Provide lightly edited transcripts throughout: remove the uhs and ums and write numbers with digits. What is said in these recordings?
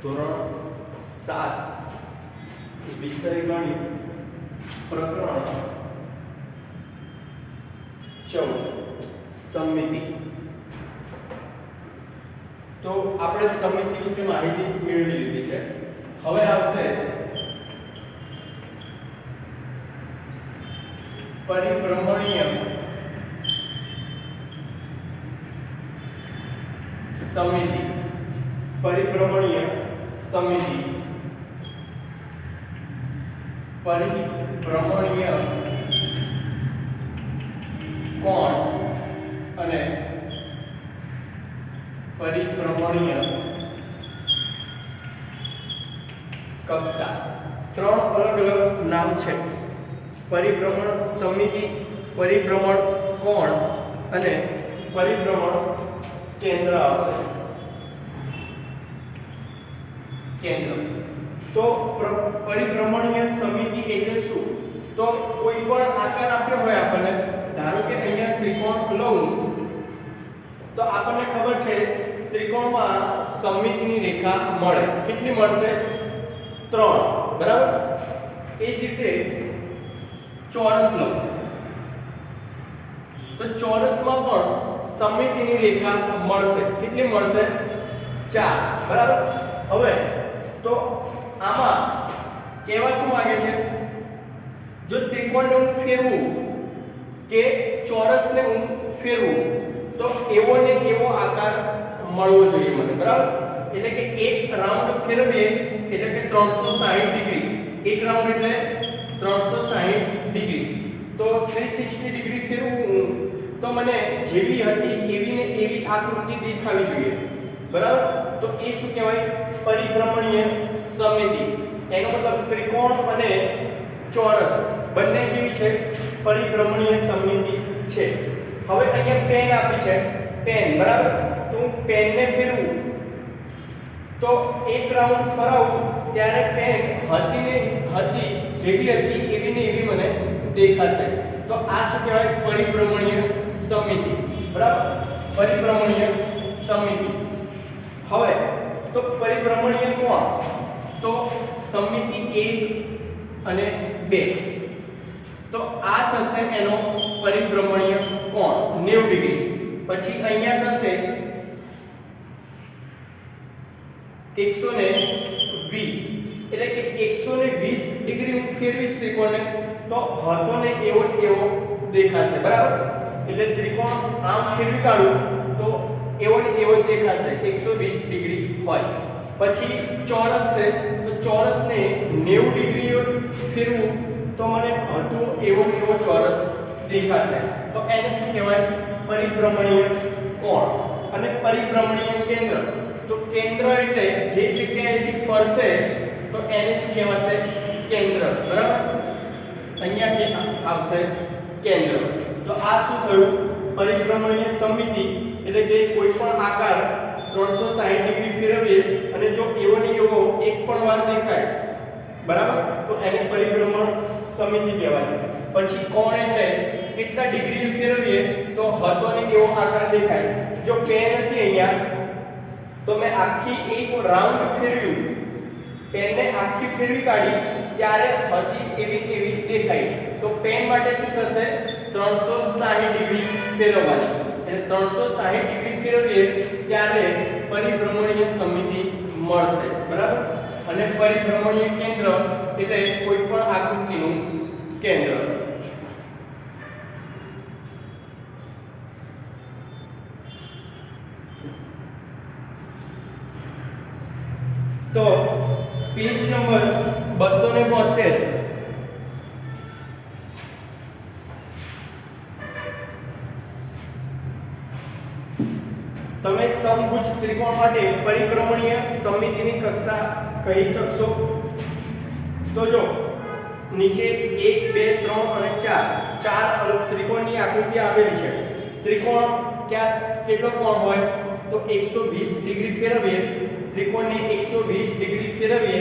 ધોરણ 7 વિષય ગણિત પ્રકરણ 14 સમિતિ. તો આપણે સમિતિ વિશે માહિતી મેળવી લીધી છે. હવે આવશે પરિભ્રમણીય સમિતિ. પરિભ્રમણીય સમિતિ. પરિભ્રમણીય કોણ અને પરિભ્રમણીય કક્ષા, ત્રણ અલગ અલગ નામ છે. પરિભ્રમણ સમિતિ, પરિભ્રમણ કોણ અને પરિભ્રમણ કેન્દ્ર આવશે. કેન્દ્ર. તો પરિભ્રમણીય સમિતિ એટલે શું? તો કોઈ પણ આકાર આપ્યો હોય આપણને, ધારો કે અહીંયા ત્રિકોણ લઉં તો આપણને ખબર છે ત્રિકોણમાં સમિતિની રેખા મળે. કેટલી મળશે? 3, બરાબર. એ જ રીતે ચોરસ લઉં તો ચોરસમાં પણ સમિતિની રેખા મળશે. કેટલી મળશે? 4, બરાબર. હવે તો આમાં કહેવા શું માંગે છે? જો ત્રિકોણને હું ફેરવું કે ચોરસને હું ફેરવું તો એવો ને એવો આકાર મળવો જોઈએ મને, બરાબર. એટલે કે એક રાઉન્ડ ફેરવીએ એટલે કે 360 ડિગ્રી. એક રાઉન્ડ એટલે 360 ડિગ્રી. તો 360 ડિગ્રી ફેરવું તો મને જેવી હતી એવી ને એવી આકૃતિ દેખાવી જોઈએ, બરાબર. તો એ શું કહેવાય? પરિભ્રમણીય સમિતિ. એનો મતલબ ત્રિકોણ અને ચોરસ બંને કેવી છે? પરિભ્રમણીય સમિતિ છે. હવે અહીંયા પેન આપી છે, પેન, બરાબર. તો હું પેનને ફેરવું તો એક રાઉન્ડ ફરાવું ત્યારે પેન હતી જેવી હતી એવી ને એવી મને દેખાશે. તો આ શું કહેવાય? પરિભ્રમણીય સમિતિ, બરાબર. પરિભ્રમણીય સમિતિ. હવે તો પરિભ્રમણીય કોણ? તો સમિતિ 1 અને 2. તો આ થશે એનો પરિભ્રમણીય કોણ 90 ડિગ્રી. પછી અહીંયા થશે 120, એટલે કે 120 ડિગ્રી હું ફેરવીશ ત્રિકોણને તો હતો ને એવો દેખાશે, બરાબર. એટલે ત્રિકોણ આમ ફેરવી કાઢું તો એવો ને એવો દેખાશે, 120 ડિગ્રી હોય. પછી ચોરસ છે તો ચોરસને 90 ડિગ્રી ફેરવું તો મને હતો એવો ને એવો ચોરસ દેખાશે. તો એને શું કહેવાય? પરિભ્રમણીય કોણ. અને પરિભ્રમણીય કેન્દ્ર. તો કેન્દ્ર એટલે જે જગ્યાએથી ફરશે તો એને શું કહેવાશે? કેન્દ્ર, બરાબર. અહીંયા કે આવશે કેન્દ્ર. તો આ શું થયું? પરિભ્રમણીય સમિતિ એટલે કે કોઈ પણ આકાર 360 ડિગ્રી ફેરવીએ અને જો એવો ને એવો એક પણ વાર દેખાય, બરાબર, તો એને પરિભ્રમણ સમિતિ કહેવાય. પછી કોણ એટલે કેટલા ડિગ્રી ફેરવીએ તો હતો ને એવો આકાર દેખાય. જો પેન હતી અહીંયા તો મેં આખી એક રાઉન્ડ ફેરવ્યું, પેનને આખી ફેરવી કાઢી ત્યારે હતી એવી દેખાય. તો પેન માટે શું થશે? 360 ડિગ્રી ફેરવવાની. એટલે 360 ડિગ્રી ફેરવીએ ત્યારે પરિભ્રમણીય સમિતિ મળશે, બરાબર. અને પરિભ્રમણીય કેન્દ્ર એટલે કોઈ પણ આકૃતિનું કેન્દ્ર. તો પેજ નંબર 272. તમે સમભુજ ત્રિકોણ માટે પરિભ્રમણીય સમિતિની કક્ષા કહી શકશો? તો જો નીચે 1 2 3 અને 4 ચાર અલગ ત્રિકોણની આકૃતિ આપેલી છે. ત્રિકોણ કેટલો કોણ હોય? તો 120 ડિગ્રી ફેરવીએ, ત્રિકોણને 120 ડિગ્રી ફેરવીએ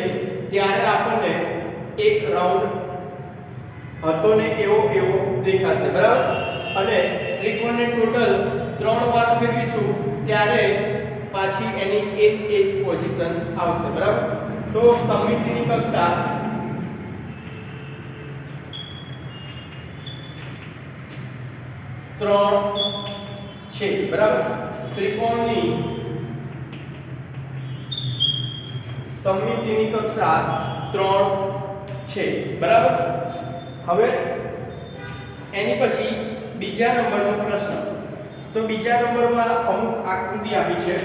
ત્યારે આપણને એક રાઉન્ડ હતો ને એવો દેખાશે, બરાબર. અને ત્રિકોણને ટોટલ 3 વાર ફેરવીશું ત્યારે પાછી એની એક જ પોઝિશન આવશે બરાબર. તો સમમિતિની કક્ષા ત્રણ છે બરાબર. ત્રિકોણની સમમિતિની કક્ષા 3 છે બરાબર. હવે એની પછી બીજા નંબરનો પ્રશ્ન. તો બીજા નંબરમાં અમુક આકૃતિ આપી છે.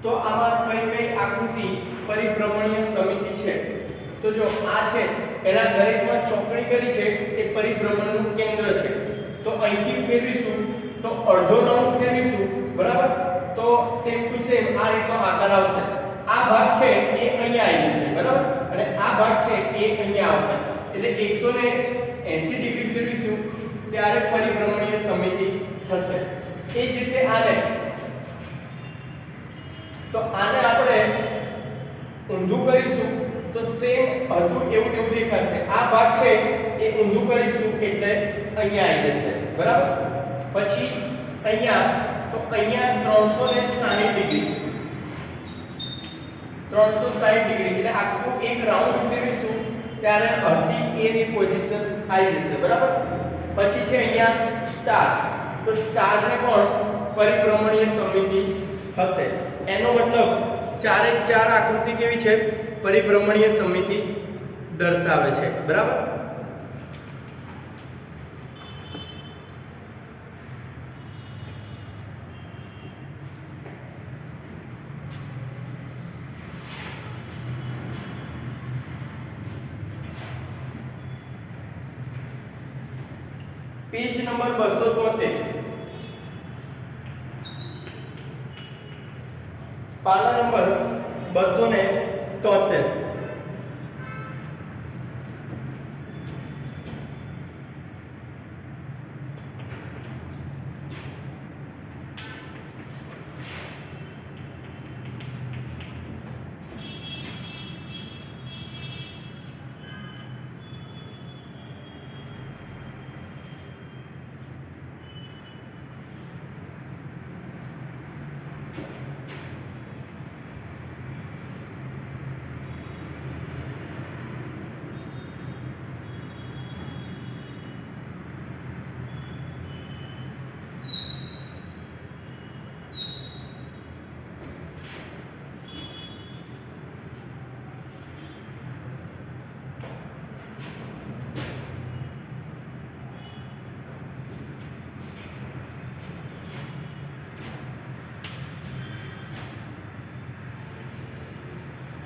તો આમાં કઈ કઈ આકૃતિ પરિભ્રમણીય સમિતિ છે? તો જો આ છે એના દરેકમાં ચોકડી કરી છે એ પરિભ્રમણનું કેન્દ્ર છે. તો અહીંથી ફેરવીશું તો અડધો રાઉન્ડ ફેરવીશું બરાબર. તો સેમ ટુ સેમ આ રીતનો આકાર આવશે. આ ભાગ છે એ અહીંયા આવી જશે બરાબર, અને આ ભાગ છે એ અહીંયા આવશે. એટલે 180 ડિગ્રી ફેરવીશું ત્યારે પરિભ્રમણીય સમિતિ થશે. એ જ રીતે આને, તો આને આપણે ઊંધું કરીશું તો સેમ હતું એવું એવું દેખાશે. આ ભાગ છે એ ઊંધું કરીશું એટલે અહીંયા આવી જશે બરાબર. પછી અહીંયા, તો અહીંયા 360 ડિગ્રી 360 ડિગ્રી એટલે આખું એક રાઉન્ડ ફેરવીશું ત્યારે અડધી એ ની પોઝિશન આવી જશે બરાબર. પછી છે અહીંયા સ્ટાર. તો સ્ટારને પણ પરિભ્રમણીય સમિતિ હશે. એનો મતલબ ચારે ચાર આકૃતિ કેવી છે? પરિભ્રમણીય સમિતિ દર્શાવે છે બરાબર. પેજ નંબર 273, પાના નંબર 273.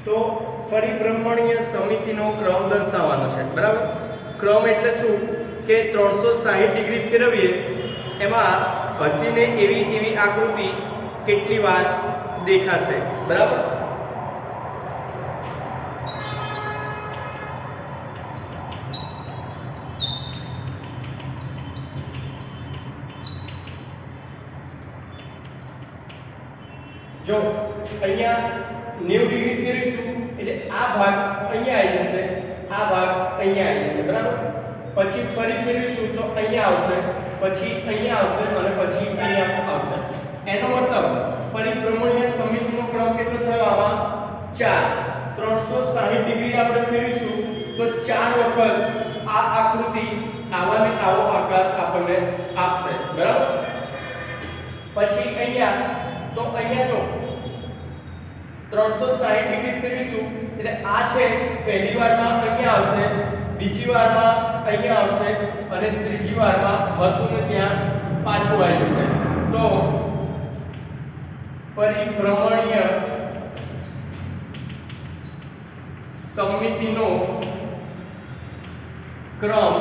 તો પરિભ્રમણીય સમિતિનો ક્રમ દર્શાવવાનો છે બરાબર. ક્રમ એટલે શું કે 360 ડિગ્રી ફેરવીએ એમાં વધીને એવી આકૃતિ કેટલી વાર દેખાશે બરાબર. જો અહીંયા 90 ડિગ્રી ફેરવીશું એટલે આ ભાગ અહીંયા આવી જશે, આ ભાગ અહીંયા આવી જશે બરાબર. પછી ફરી ફેરવીશું તો અહીંયા આવશે, પછી અહીંયા આવશે અને પછી અહીંયા આવશે. એનો મતલબ પરિભ્રમણીય સમિતિનો ક્રમ કેટલો થયો? આમાં 4. 360 ડિગ્રી આપણે ફેરવીશું તો 4 વખત આ આકૃતિ આવાને આવો આકાર આપણને આપશે બરાબર. પછી અહીંયા, તો અહીંયા જો 360 ડિગ્રી ફેરવીશું એટલે આ છે પહેલી વારમાં અહીંયા આવશે, બીજી વારમાં અહીંયા આવશે અને ત્રીજી વારમાં હતું ને ત્યાં પાછું આવી જશે. તો પરિભ્રમણીય સમમિતિનો ક્રમ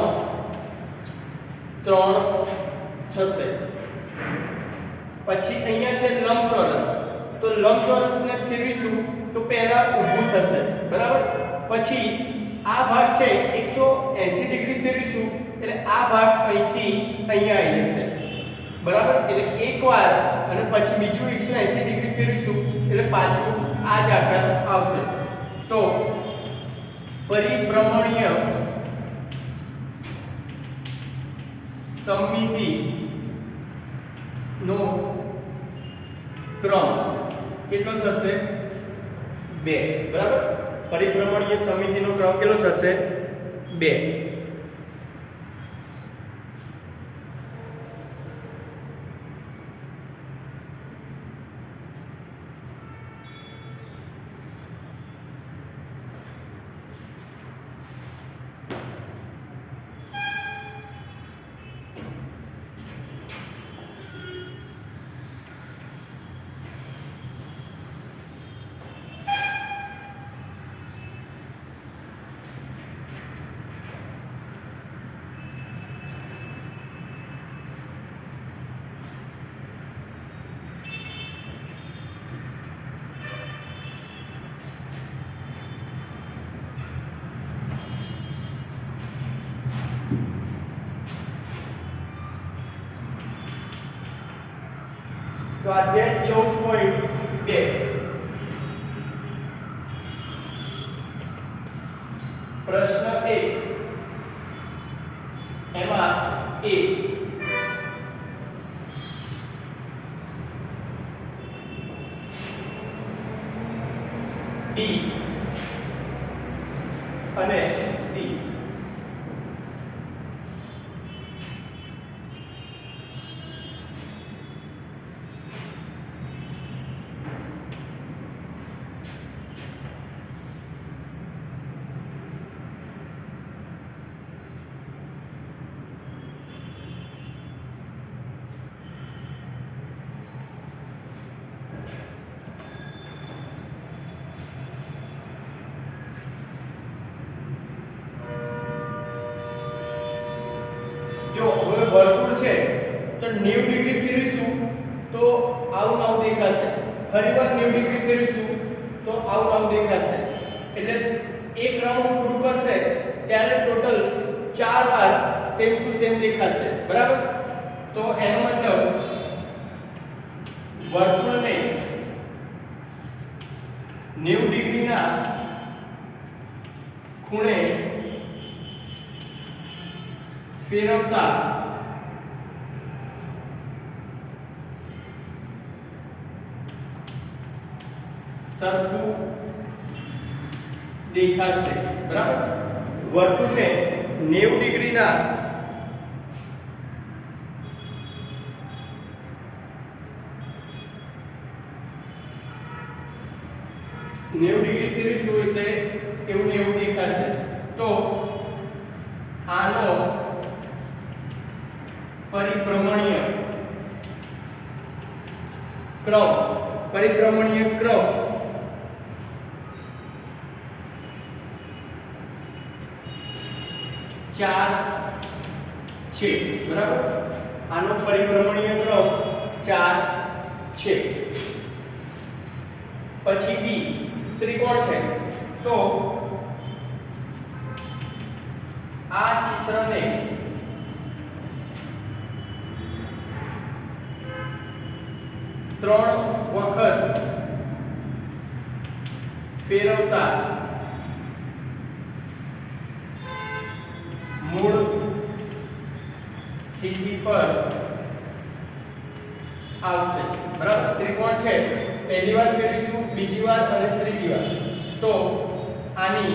3 થશે. પછી અહીંયા છે લંબચોરસ, તો લંબચોરસને ફેરવીશું તો પહેલા ઊભું થશે, બરાબર. પછી આ ભાગ છે 180 ડિગ્રી ફેરવીશું એટલે આ ભાગ અહીંથી અહીંયા આવી જશે, બરાબર. એટલે એકવાર અને પછી બીજું 180 ડિગ્રી ફેરવીશું એટલે પાછું આ જ આકાર આવશે. તો પરિભ્રમણીય સમમિતિ નો ક્રમ કેટલો થશે? 2, બરાબર. પરિભ્રમણીય સમમિતિનો ક્રમ કેટલો થશે? 2. સ્વાધ્યાય 14.2 પ્રશ્ન 1 એમાં A B અને C. જો હવે વર્તુળ છે તો 90 ડિગ્રી ફેરવીશું તો આવું આવું દેખાશે. ફરીવાર 90 ડિગ્રી ફેરવીશું તો આવું દેખાશે. એટલે એક રાઉન્ડ પૂરું કરશે ત્યારે ટોટલ 4 વાર સેમ ટુ સેમ દેખાશે, બરાબર. તો એનો મતલબ વર્તુળને 90 ડિગ્રીના ખૂણે ફેરવતા સરખું દેખાશે, બરાબર. વર્તુળને 90 ડિગ્રીના ફેરવીશું એટલે એવું ને એવું દેખાશે. તો આનો પરિભ્રમણીય ક્રમ 4 છે, બરાબર. આનો પરિભ્રમણીય ક્રમ 4 છે. પછી B ત્રિકોણ છે, તો આ ચિત્રને ત્રણ વખત ફેરવતા મૂળ સ્થિતિ પર આવશે, બરાબર. ત્રિકોણ છે, પહેલી વાર ફેરવીશું, બીજી વાર અને ત્રીજી વાર, તો આની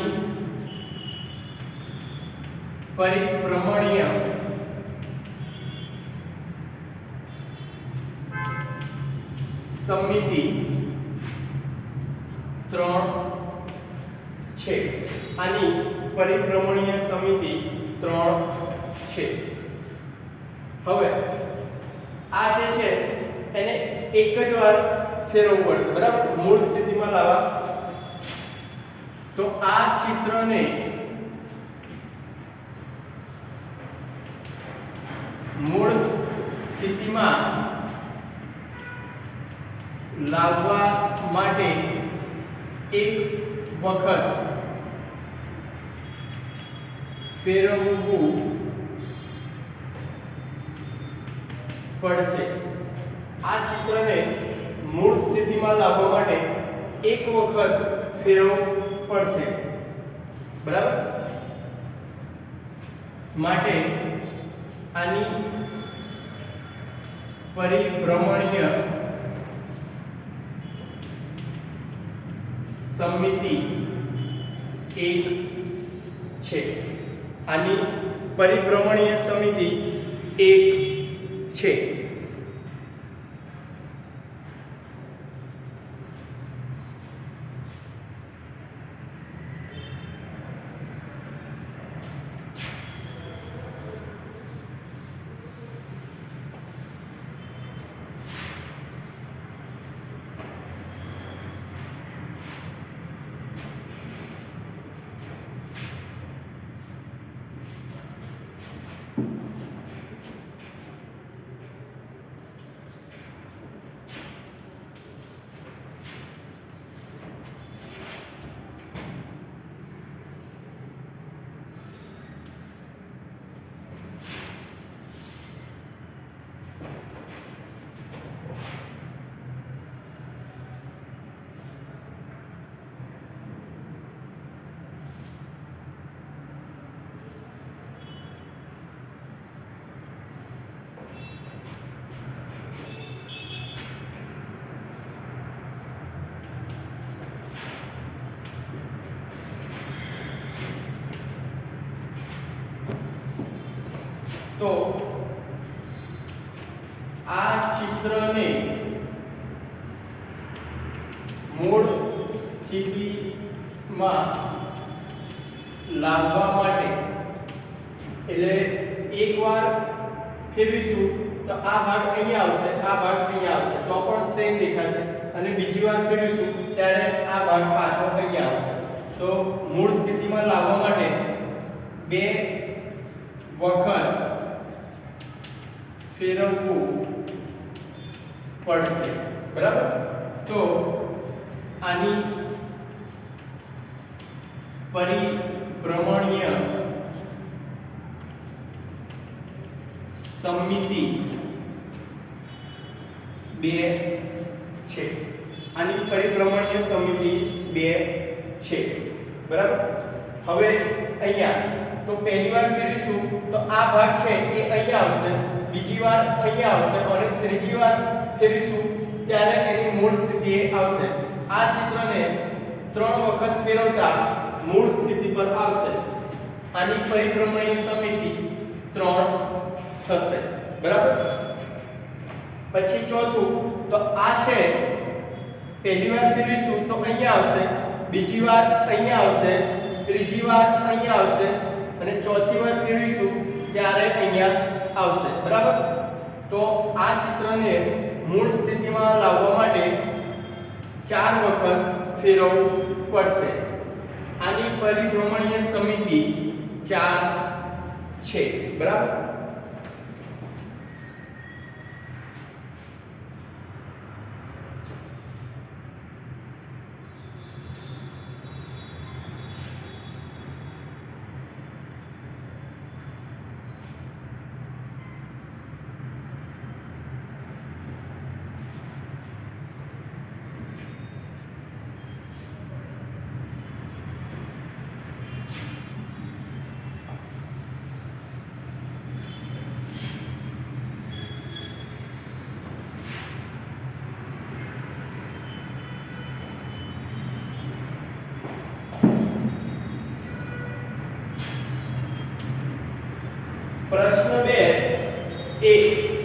પરિભ્રમણીય સમમિતિ 3 છે. આની પરિભ્રમણીય સમમિતિ 3 છે. હવે આ જે છે એને એક જ વાર ફેરવવું પડશે બરાબર મૂળ સ્થિતિમાં લાવવા તો આ ચિત્રને મૂળ સ્થિતિમાં લાવવા માટે એક વખત ફેરવવું પડશે આ ચિત્રને મૂળ સ્થિતિમાં લાવવા માટે એક વખત ફેરવવું પડશે બરાબર માટે આની પરિભ્રમણીય સમમિતિ એક છે આની પરિભ્રમણીય સમમિતિ એક છે તો આ ચિત્રને મૂળ સ્થિતિમાં લાવવા માટે એટલે એકવાર ફેરવીશું તો આ ભાગ અહીંયા આવશે આ ભાગ અહીંયા આવશે તો પણ સેમ દેખાશે અને બીજી વાર ફેરવીશું ત્યારે આ ભાગ પાછો અહીંયા આવશે તો મૂળ સ્થિતિમાં લાવવા માટે બે વખત ફેરવવું પડશે બરાબર તો આની પરિભ્રમણીય સમમિતિ બે છે આની પરિભ્રમણીય સમમિતિ બે છે બરાબર હવે અહીંયા તો પહેલી વાર ફેરવીશું તો આ ભાગ છે એ અહીંયા આવશે બીજી વાર અહીંયા આવશે અને ત્રીજી વાર ફેરવીશું ત્યારે એની મૂળ સ્થિતિએ આવશે આ ચિત્રને 3 વખત ફેરવતા મૂળ સ્થિતિ પર આવશે આની પરિભ્રમણીય સમમિતિ 3 થશે બરાબર પછી ચોથું તો આ છે પહેલી વાર ફેરવીશું તો અહીંયા આવશે બીજી વાર અહીંયા આવશે ત્રીજી વાર અહીંયા આવશે અને ચોથી વાર ફેરવીશું ત્યારે અહીંયા આવશે બરાબર તો આ ચિત્રને મૂળ સ્થિતિમાં લાવવા માટે 4 વખત ફેરવવું પડશે આની પરિભ્રમણીય સમમિતિ 4 છે બરાબર પ્રશ્ન 2 એક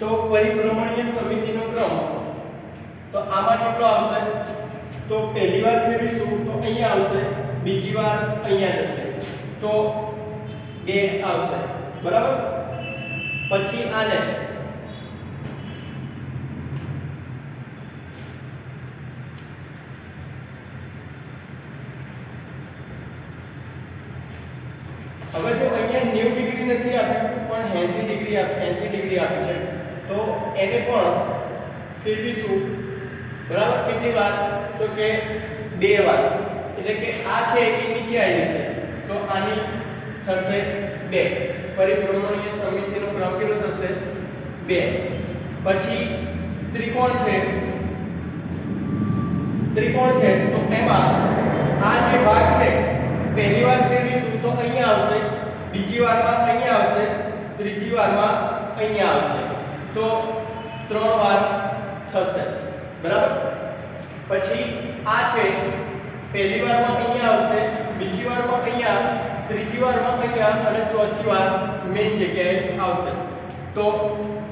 તો પરિભ્રમણીય સમિતિનો ક્રમ તો આમાં કેટલો આવશે તો પહેલી વાર ફેરવીશું તો અહીંયા આવશે બીજી વાર અહીંયા જશે તો 2 આવશે બરાબર પછી આને હવે જો અહીંયા 90 ડિગ્રી નથી આપ્યું પણ 80 ડિગ્રી આપ્યું છે તો એને પણ ફેરવીશું બરાબર કેટલી વાર તો કે 2 વાર એટલે કે આ છે એ નીચે આવી જશે તો આની થશે 2 પરિભ્રમણીય સમિતિનો ક્રમ કેટલો થશે 2 પછી ત્રિકોણ છે તો એમાં આ જે ભાગ છે પહેલી વાર ફેરવીશું તો અહીંયા આવશે બીજી વારમાં અહીંયા આવશે ત્રીજી વારમાં અહીંયા આવશે તો 3 વાર થશે બરાબર પછી આ છે પહેલી વારમાં અહીંયા આવશે બીજી વારમાં અહીંયા ત્રીજી વારમાં અહીંયા અને ચોથી વાર મેઇન જગ્યાએ આવશે તો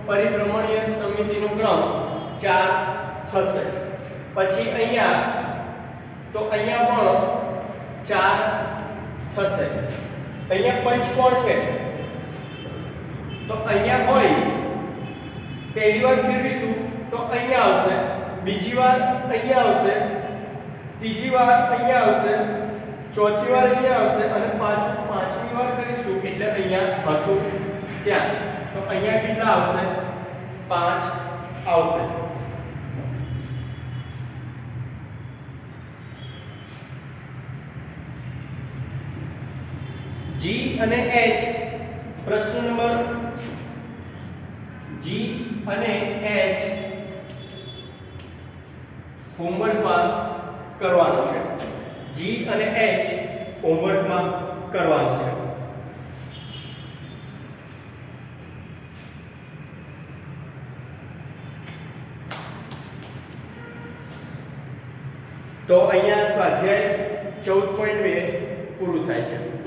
પરિભ્રમણીય સમિતિનો ક્રમ 4 થશે પછી અહીંયા તો અહીંયા પણ 4 થશે અહીંયા પંચકોણ છે તો અહીંયા હોય પહેલી વાર ફેરવીશું તો અહીંયા આવશે બીજી વાર અહીંયા આવશે ત્રીજી વાર અહીંયા આવશે ચોથી વાર અહીંયા આવશે અને પાંચમી વાર કરીશું એટલે અહીંયા હતું ત્યાં તો અહીંયા કેટલા આવશે 5 આવશે G અને H પ્રશ્ન નંબર G અને H હોમવર્કમાં કરવાનો છે G અને H હોમવર્કમાં કરવાનો છે તો અહીંયા સ્વાધ્યાય 14.2 પૂરું થાય છે